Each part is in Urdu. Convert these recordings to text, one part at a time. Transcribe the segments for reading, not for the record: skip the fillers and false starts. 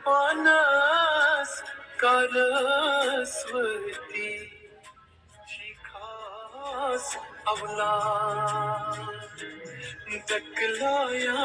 panas karaswati shikhas avlad daklaya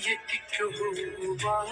ye kikhwati.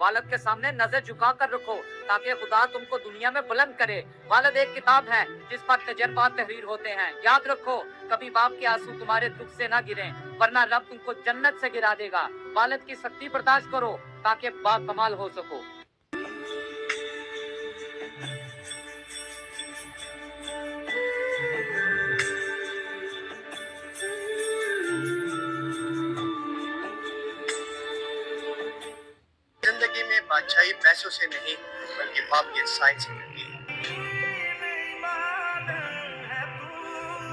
والد کے سامنے نظر جھکا کر رکھو تاکہ خدا تم کو دنیا میں بلند کرے۔ والد ایک کتاب ہے جس پر تجربات تحریر ہوتے ہیں۔ یاد رکھو کبھی باپ کے آنسو تمہارے دکھ سے نہ گریں ورنہ رب تم کو جنت سے گرا دے گا۔ والد کی سختی برداشت کرو تاکہ با کمال ہو سکو۔ زندگی میں بادشاہی پیسوں سے نہیں بلکہ باپ کے سائن سے ملتی ہے۔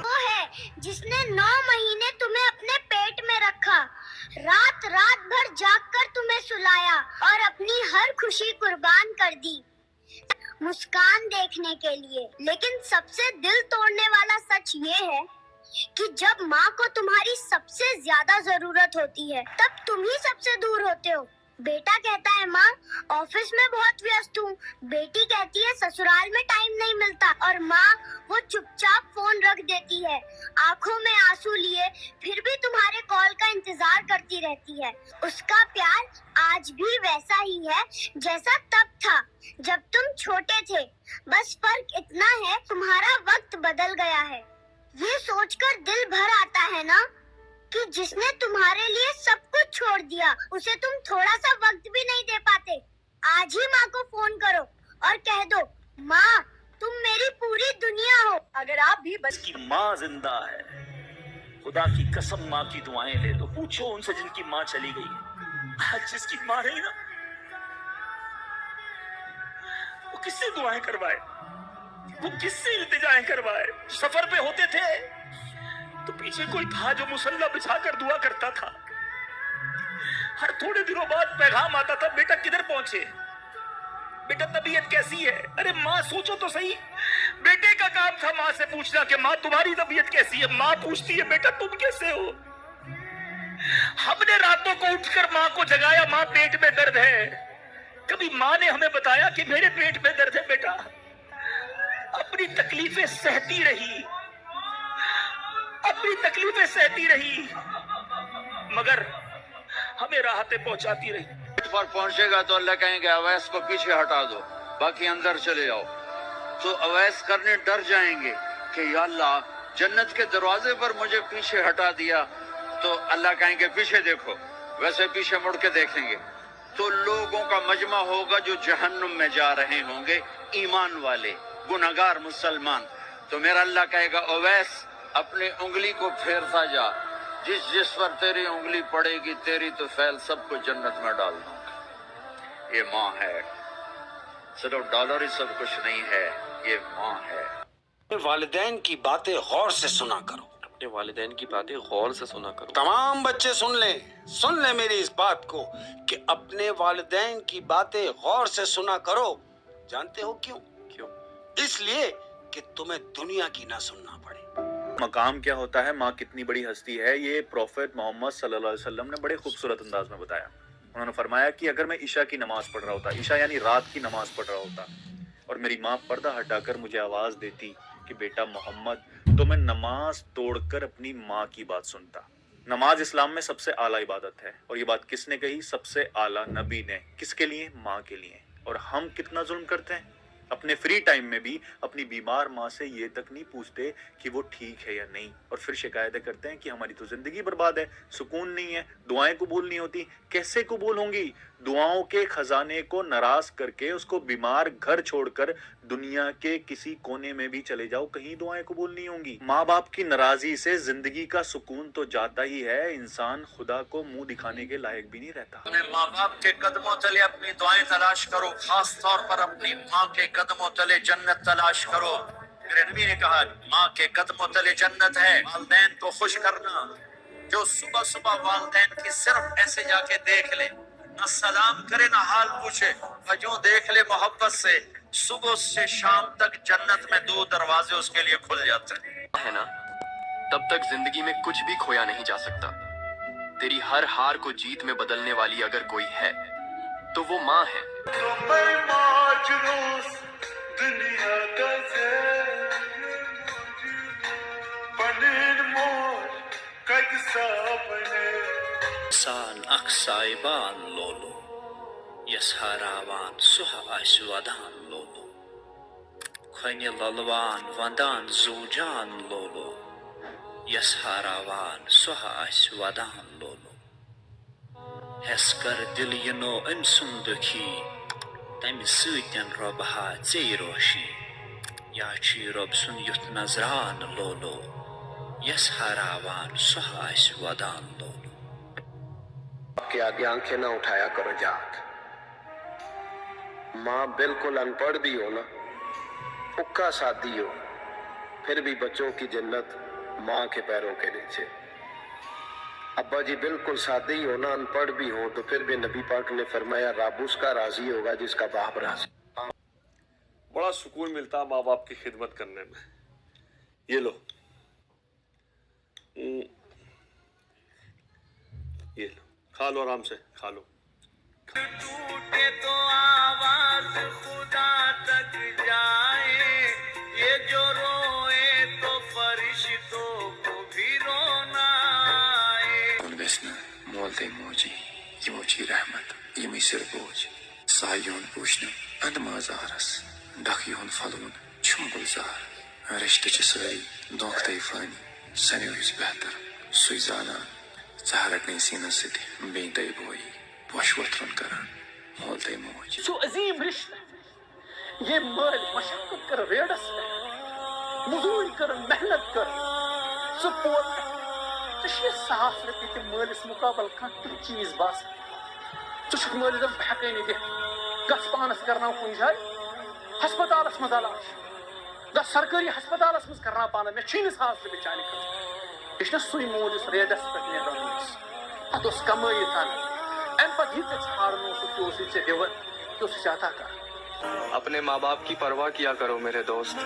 وہ ہے جس نے 9 مہینے تمہیں اپنے پیٹ میں رکھا، رات رات بھر جاگ کر تمہیں سلایا اور اپنی ہر خوشی قربان کر دی مسکان دیکھنے کے لیے۔ لیکن سب سے دل توڑنے والا سچ یہ ہے کہ جب ماں کو تمہاری سب سے زیادہ ضرورت ہوتی ہے تب تم ہی سب سے دور ہوتے ہو۔ بیٹا کہتا ہے ماں آفس میں بہت ویست ہوں، بیٹی کہتی ہے سسرال میں ٹائم نہیں ملتا، اور ماں وہ چپ چاپ فون رکھ دیتی ہے آنکھوں میں آنسو لیے پھر بھی تمہارے کال کا انتظار کرتی رہتی ہے۔ اس کا پیار آج بھی ویسا ہی ہے جیسا تب تھا جب تم چھوٹے تھے، بس فرق اتنا ہے تمہارا وقت بدل گیا ہے۔ یہ سوچ کر دل بھر آتا ہے نا کہ جس نے تمہارے لیے سب کچھ چھوڑ دیا اسے تم تھوڑا سا وقت بھی نہیں دے پاتے۔ آج ہی ماں کو فون کرو اور کہہ دو ماں تم میری پوری دنیا ہو۔ اگر آپ بھی جس کی ماں زندہ ہے، خدا کی قسم ماں کی دعائیں لے تو پوچھو ان سے جن کی ماں چلی گئی۔ آج جس کی ماں رہی نا وہ کس سے دعائیں کروائے، وہ کس سے التجائیں کروائے۔ سفر پہ ہوتے تھے تو پیچھے کوئی تھا جو مصلی بچھا کر دعا کرتا تھا۔ ہر تھوڑے دنوں بعد پیغام آتا تھا بیٹا کدھر پہنچے، بیٹا طبیعت کیسی ہے۔ ارے ماں سوچو تو صحیح، بیٹے کا کام تھا ماں سے پوچھنا کہ ماں تمہاری طبیعت کیسی ہے، ماں پوچھتی ہے بیٹا تم کیسے ہو۔ ہم نے راتوں کو اٹھ کر ماں کو جگایا ماں پیٹ میں درد ہے، کبھی ماں نے ہمیں بتایا کہ میرے پیٹ میں درد ہے بیٹا۔ اپنی تکلیفیں سہتی رہی، اپنی تکلیفیں سہتی رہی، مگر ہمیں راحتیں پہنچاتی رہی۔ پر پہنچے گا تو اللہ کہیں گے اویس کو پیچھے ہٹا دو، باقی اندر چلے جاؤ۔ تو اویس کرنے ڈر جائیں گے کہ یا اللہ جنت کے دروازے پر مجھے پیچھے ہٹا دیا، تو اللہ کہیں گے پیچھے دیکھو، ویسے پیچھے مڑ کے دیکھیں گے تو لوگوں کا مجمع ہوگا جو جہنم میں جا رہے ہوں گے، ایمان والے گنہگار مسلمان۔ تو میرا اللہ کہے گا اویس اپنی انگلی کو پھیرتا جا، جس پر تیری انگلی پڑے گی تیری تو فیل سب کو جنت میں ڈال دوں گا۔ یہ ماں ہے، صرف ڈالر ہی سب کچھ نہیں ہے، یہ ماں ہے۔ والدین کی باتیں غور سے سنا کرو، اپنے والدین کی باتیں غور سے سنا کرو۔ تمام بچے سن لیں میری اس بات کو کہ اپنے والدین کی باتیں غور سے سنا کرو۔ جانتے ہو کیوں؟ اس لیے کہ تمہیں دنیا کی نہ سننا پڑے۔ مقام کیا ہوتا ہے، ماں کتنی بڑی ہستی ہے، یہ پروفیٹ محمد صلی اللہ علیہ وسلم نے بڑے خوبصورت انداز میں بتایا۔ انہوں نے فرمایا کہ اگر میں عشاء کی نماز پڑھ رہا ہوتا، عشاء یعنی رات کی نماز پڑھ رہا ہوتا، اور میری ماں پردہ ہٹا کر مجھے آواز دیتی کہ بیٹا محمد، تو میں نماز توڑ کر اپنی ماں کی بات سنتا۔ نماز اسلام میں سب سے اعلیٰ عبادت ہے، اور یہ بات کس نے کہی؟ سب سے اعلیٰ نبی نے۔ کس کے لیے؟ ماں کے لیے۔ اور ہم کتنا ظلم کرتے ہیں، اپنے فری ٹائم میں بھی اپنی بیمار ماں سے یہ تک نہیں پوچھتے کہ وہ ٹھیک ہے یا نہیں، اور پھر شکایتیں کرتے ہیں کہ ہماری تو زندگی برباد ہے، سکون نہیں ہے، دعائیں قبول نہیں ہوتی۔ کیسے قبول ہوں گی؟ دعاؤں کے خزانے کو ناراض کر کے اس کو بیمار گھر چھوڑ کر دنیا کے کسی کونے میں بھی چلے جاؤ، کہیں دعائیں قبول نہیں ہوں گی۔ ماں باپ کی ناراضی سے زندگی کا سکون تو جاتا ہی ہے، انسان خدا کو منہ دکھانے کے لائق بھی نہیں رہتا۔ اپنے ماں باپ کے قدموں تلے اپنی دعائیں تلاش کرو، خاص طور پر اپنی ماں کے قدموں تلے جنت تلاش کرو۔ میرے نبی نے کہا ماں کے قدموں تلے جنت ہے۔ والدین کو خوش کرنا، جو صبح صبح والدین کی صرف ایسے جا کے دیکھ لے، نہ سلام کرے نہ حال پوچھے، جو دیکھ لے محبت سے، صبح سے شام تک جنت میں 2 دروازے اس کے لیے کھل جاتے ہیں۔ ہے نا، تب تک زندگی میں کچھ بھی کھویا نہیں جا سکتا۔ تیری ہر ہار کو جیت میں بدلنے والی اگر کوئی ہے تو وہ ماں ہے۔ سان اخ سائبان لولو یس ہراوان سہ آس ودان لولو کھنہِ للوان وندان زوجان لولو یس ہراوان سہ آس ودان لولو ہیس کر دل ینو أمۍ سُنٛد دُکھی تمہِ سۭتٮ۪ن رۄب ہا ژےٚ روشی یا چھُ رۄب سُنٛد یُتھ نظران لولو یس ہراوان سہ آس ودان لولو آپ کے آگے آنکھیں نہ اٹھایا کرو جات. ماں بالکل ان پڑھ بھی ہو نا، پکا سادی ہو، پھر بھی بچوں کی جنت ماں کے پیروں کے نیچے. ابا جی بالکل سادے ہی ہو نا، ان پڑھ بھی ہو، تو پھر بھی نبی پاک نے فرمایا رب اس کا راضی ہوگا جس کا باپ راضی. بڑا سکون ملتا ہے ماں باپ کی خدمت کرنے میں. یہ لو یہ لو، کھا لو آرام سے کھا لو. ٹوٹے تو آواز خدا تک جائے، یہ جو روئے تو فرشتوں کو بھی رونا آئے. گژھنہٕ مولدے موجی یِموچی رحمت یِمٕے سِر بوج سایہِ ہُنٛد پوشنہٕ اندماز آرس ڈکھ یِہُنٛد پھلوُن چھُم گُلزار رِشتہٕ چھِ سٲری دھوکھتَے فٲنی سَنیو یُس بہتر سُے زانان ژٕ ہرکنے سیٖنس سۭتۍ بیٚیہِ دَے بویی پوش وۄتھرُن کران مولدے موج. سُہ عظیٖم رِشتہٕ ییٚمۍ مٲلۍ مشقت کٔر ریڈس پٮ۪ٹھ موٚزوٗرۍ کٔرٕن محنت کٔر ژٕ پوٚر ژےٚ چھِ 100,000 رۄپیہِ تہِ مٲلِس مُقابل کانٛہہ تیُتھ چیٖز باسان ژٕ چھُکھ مٲلِس دَپان بہٕ ہٮ۪کَے نہٕ دِتھ گژھ پانس کرناو کُنہِ جایہِ ہسپتالس منٛز علاج گژھ سرکٲری ہسپتالس منٛز کرناو پانس مےٚ چھُے نہٕ 100,000 رۄپیہِ چانہِ خٲطرٕ. یہِ چھُنا سُے مول یُس ریڈس پٮ۪ٹھ نیران اوس پتہٕ اوس کمٲیِتھ انان اَمہِ پتہٕ یہِ ژےٚ ژھانڈُن اوسُکھ تہِ اوسُے ژےٚ دِوان تہِ اوسُے ژےٚ عطا کران. اپنے ماں باپ کی پرواہ کیا کرو میرے دوست،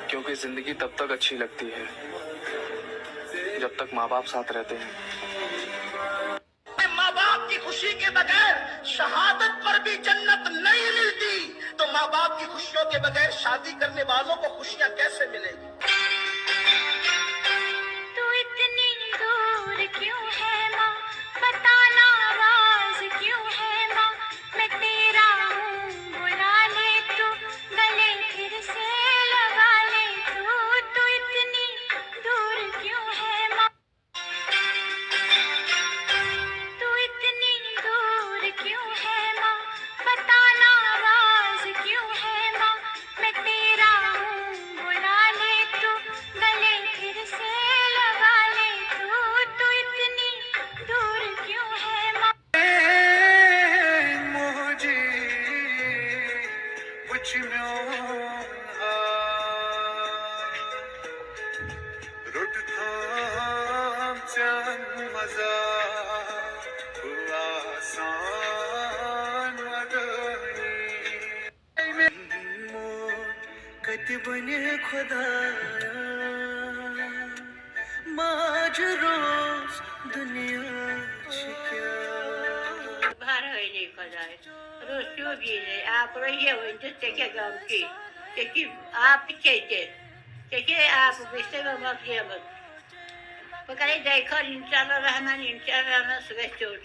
کیونکہ زندگی تب تک اچھی لگتی ہے جب تک ماں باپ ساتھ رہتے ہیں. ماں باپ کی خوشی کے بغیر شہادت پر بھی جنت نہیں ملتی، تو ماں باپ کی خوشیوں کے بغیر شادی کرنے والوں کو خوشیاں کیسے ملیں گی؟ تو اتنی دور کیوں ہے ماں، بتانا آواز کیوں ہے ماں، میں تیرا ہوں بلا لے تو گلے پھر سے لگا لے تو اتنی دور کیوں ہے ماں، تو اتنی دور کیوں ہے ماں، بتانا آواز کیوں ہے ماں، میں تیرا ہوں بلا لے تو گلے پھر سے لگا لے تو اتنی دور کیوں ہے ماں. مجھے کچھ رٹ تھام چند مزہ آسان مدنی کت بنے خدایا ماج روز دنیا چھکیا. بھرٲنی خۄداے روٗد شوٗبی نَے آپ رہیے وۄنۍ تہٕ ژےٚ کیٛاہ غم کی ژےٚ چھی آبہٕ چیٚتہِ ژےٚ چھے آبہٕ بہٕ چھَسے وۄنۍ مۄکلیمٕژ بہٕ کَرے دۄیہِ خٲر اِنشاء اللہ رحمان سُہ گژھِ ژیوٚٹ.